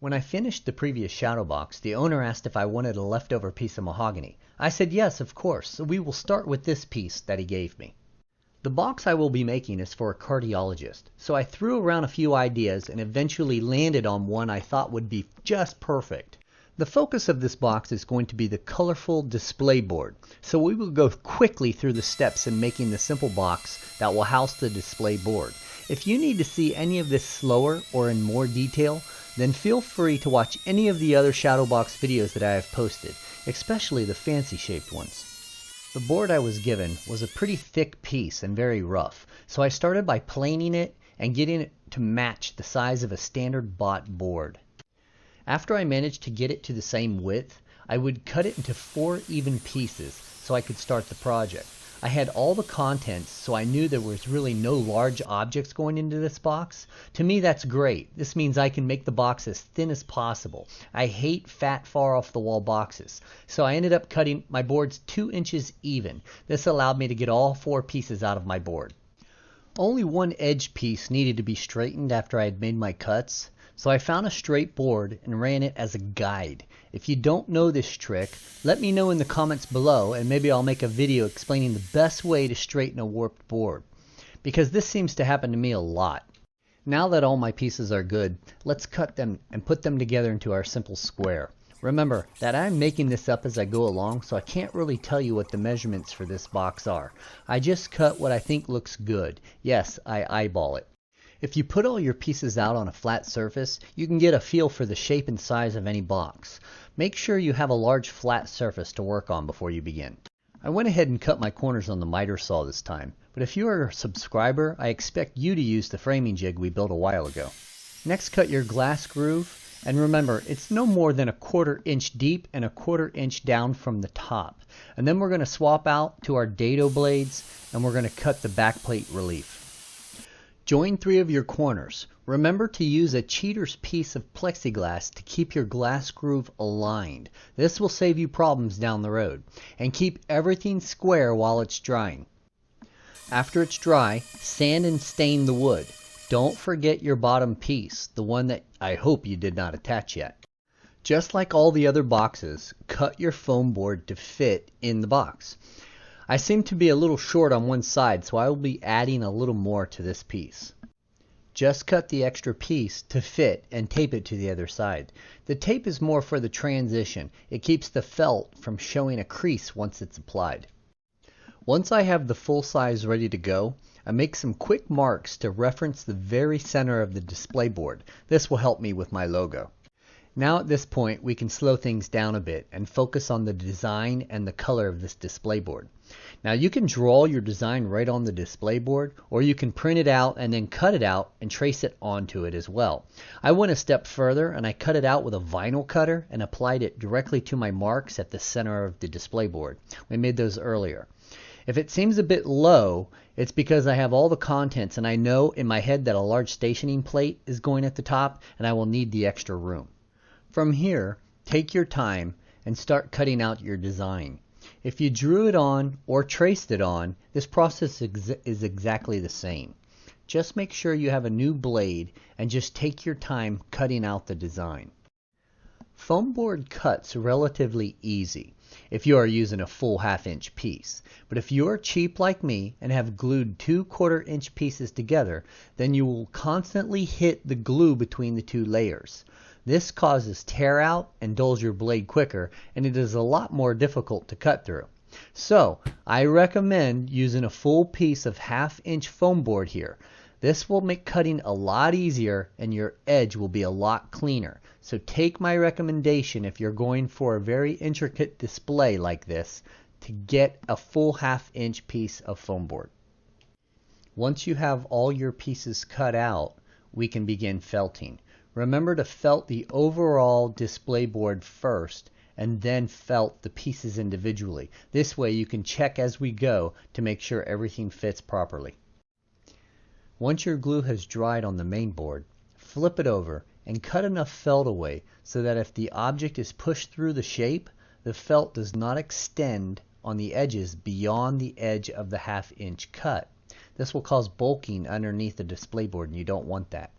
When I finished the previous shadow box, the owner asked if I wanted a leftover piece of mahogany. I said yes, of course, so we will start with this piece that he gave me. The box I will be making is for a cardiologist, so I threw around a few ideas and eventually landed on one I thought would be just perfect. The focus of this box is going to be the colorful display board, so we will go quickly through the steps in making the simple box that will house the display board. If you need to see any of this slower or in more detail, then feel free to watch any of the other shadow box videos that I have posted, especially the fancy shaped ones. The board I was given was a pretty thick piece and very rough, so I started by planing it and getting it to match the size of a standard bought board. After I managed to get it to the same width, I would cut it into 4 even pieces so I could start the project. I had all the contents, so I knew there was really no large objects going into this box. To me, that's great. This means I can make the box as thin as possible. I hate fat, far off the wall boxes. So I ended up cutting my boards 2 inches even. This allowed me to get all 4 pieces out of my board. Only one edge piece needed to be straightened after I had made my cuts. So I found a straight board and ran it as a guide. If you don't know this trick, let me know in the comments below and maybe I'll make a video explaining the best way to straighten a warped board, because this seems to happen to me a lot. Now that all my pieces are good, let's cut them and put them together into our simple square. Remember that I'm making this up as I go along, so I can't really tell you what the measurements for this box are. I just cut what I think looks good. Yes, I eyeball it. If you put all your pieces out on a flat surface, you can get a feel for the shape and size of any box. Make sure you have a large flat surface to work on before you begin. I went ahead and cut my corners on the miter saw this time, but if you are a subscriber, I expect you to use the framing jig we built a while ago. Next, cut your glass groove, and remember, it's no more than 1/4 inch deep and 1/4 inch down from the top. And then we're going to swap out to our dado blades, and we're going to cut the backplate relief. Join 3 of your corners. Remember to use a cheater's piece of plexiglas to keep your glass groove aligned. This will save you problems down the road. And keep everything square while it's drying. After it's dry, sand and stain the wood. Don't forget your bottom piece, the one that I hope you did not attach yet. Just like all the other boxes, cut your foam board to fit in the box. I seem to be a little short on one side, so I will be adding a little more to this piece. Just cut the extra piece to fit and tape it to the other side. The tape is more for the transition. It keeps the felt from showing a crease once it's applied. Once I have the full size ready to go, I make some quick marks to reference the very center of the display board. This will help me with my logo. Now at this point we can slow things down a bit and focus on the design and the color of this display board. Now you can draw your design right on the display board, or you can print it out and then cut it out and trace it onto it as well. I went a step further and I cut it out with a vinyl cutter and applied it directly to my marks at the center of the display board. We made those earlier. If it seems a bit low, it's because I have all the contents and I know in my head that a large stationing plate is going at the top and I will need the extra room. From here, take your time and start cutting out your design. If you drew it on or traced it on, this process is exactly the same. Just make sure you have a new blade and just take your time cutting out the design. Foam board cuts relatively easy if you are using a full 1/2 inch piece. But if you are cheap like me and have glued 2 1/4 inch pieces together, then you will constantly hit the glue between the 2 layers. This causes tear out and dulls your blade quicker, and it is a lot more difficult to cut through. So I recommend using a full piece of 1/2 inch foam board here. This will make cutting a lot easier and your edge will be a lot cleaner. So take my recommendation if you're going for a very intricate display like this, to get a full 1/2 inch piece of foam board. Once you have all your pieces cut out, we can begin felting. Remember to felt the overall display board first and then felt the pieces individually. This way you can check as we go to make sure everything fits properly. Once your glue has dried on the main board, flip it over and cut enough felt away so that if the object is pushed through the shape, the felt does not extend on the edges beyond the edge of the 1/2 inch cut. This will cause bulking underneath the display board and you don't want that.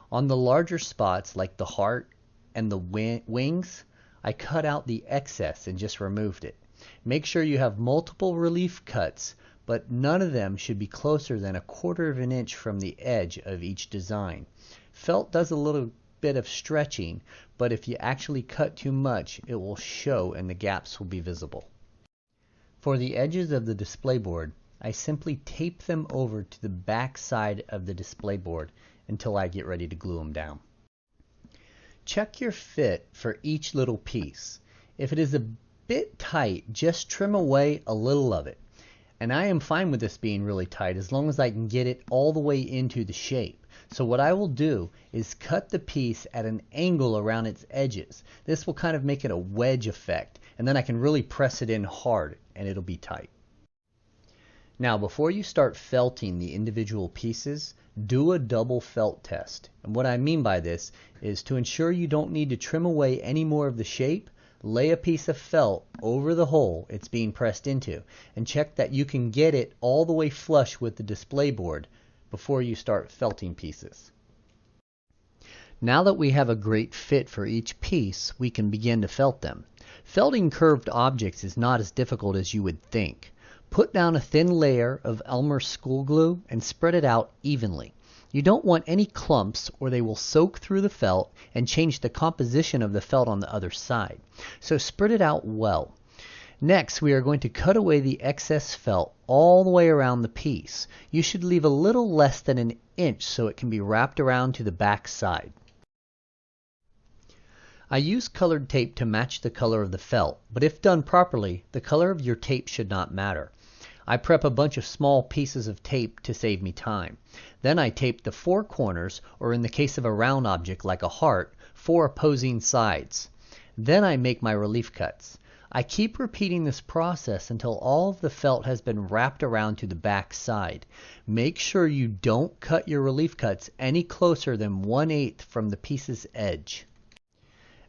On the larger spots like the heart and the wings, I cut out the excess and just removed it. Make sure you have multiple relief cuts, but none of them should be closer than 1/4 of an inch from the edge of each design. Felt does a little bit of stretching, but if you actually cut too much, it will show and the gaps will be visible. For the edges of the display board, I simply tape them over to the back side of the display board until I get ready to glue them down. Check your fit for each little piece. If it is a bit tight, just trim away a little of it. And I am fine with this being really tight as long as I can get it all the way into the shape. So what I will do is cut the piece at an angle around its edges. This will kind of make it a wedge effect, and then I can really press it in hard and it'll be tight. Now before you start felting the individual pieces, do a double felt test. And what I mean by this is to ensure you don't need to trim away any more of the shape, lay a piece of felt over the hole it's being pressed into and check that you can get it all the way flush with the display board before you start felting pieces. Now that we have a great fit for each piece, we can begin to felt them. Felting curved objects is not as difficult as you would think. Put down a thin layer of Elmer's school glue and spread it out evenly. You don't want any clumps or they will soak through the felt and change the composition of the felt on the other side. So spread it out well. Next, we are going to cut away the excess felt all the way around the piece. You should leave a little less than an inch so it can be wrapped around to the back side. I use colored tape to match the color of the felt, but if done properly, the color of your tape should not matter. I prep a bunch of small pieces of tape to save me time. Then I tape the 4 corners, or in the case of a round object like a heart, 4 opposing sides. Then I make my relief cuts. I keep repeating this process until all of the felt has been wrapped around to the back side. Make sure you don't cut your relief cuts any closer than 1/8 from the piece's edge.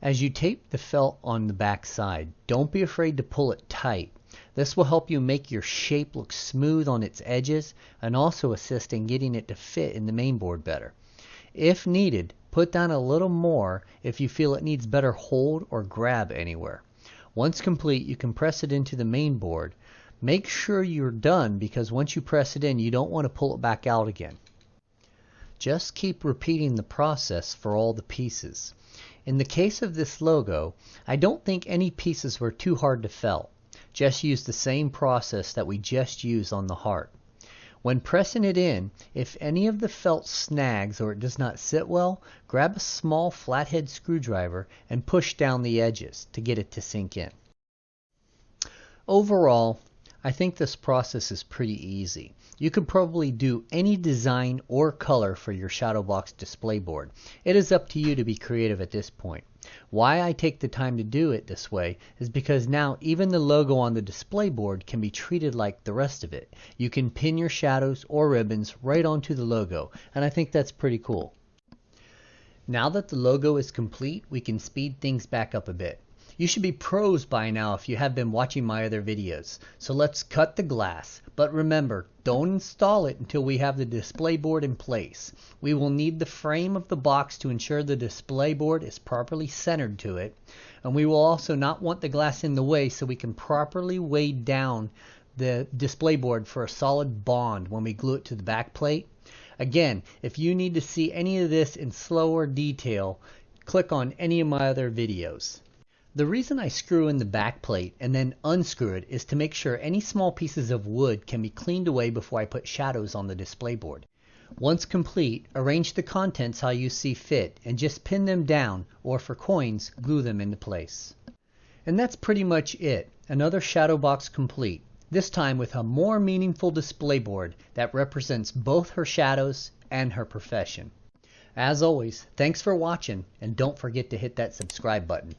As you tape the felt on the back side, don't be afraid to pull it tight. This will help you make your shape look smooth on its edges and also assist in getting it to fit in the main board better. If needed, put down a little more if you feel it needs better hold or grab anywhere. Once complete, you can press it into the main board. Make sure you're done because once you press it in, you don't want to pull it back out again. Just keep repeating the process for all the pieces. In the case of this logo, I don't think any pieces were too hard to felt. Just use the same process that we just used on the heart. When pressing it in, if any of the felt snags or it does not sit well, grab a small flathead screwdriver and push down the edges to get it to sink in. Overall, I think this process is pretty easy. You could probably do any design or color for your shadow box display board. It is up to you to be creative at this point. Why I take the time to do it this way is because now even the logo on the display board can be treated like the rest of it. You can pin your shadows or ribbons right onto the logo, and I think that's pretty cool. Now that the logo is complete, we can speed things back up a bit. You should be pros by now if you have been watching my other videos. So let's cut the glass. But remember, don't install it until we have the display board in place. We will need the frame of the box to ensure the display board is properly centered to it. And we will also not want the glass in the way so we can properly weigh down the display board for a solid bond when we glue it to the back plate. Again, if you need to see any of this in slower detail, click on any of my other videos. The reason I screw in the back plate and then unscrew it is to make sure any small pieces of wood can be cleaned away before I put shadows on the display board. Once complete, arrange the contents how you see fit and just pin them down, or for coins, glue them into place. And that's pretty much it. Another shadow box complete, this time with a more meaningful display board that represents both her shadows and her profession. As always, thanks for watching and don't forget to hit that subscribe button.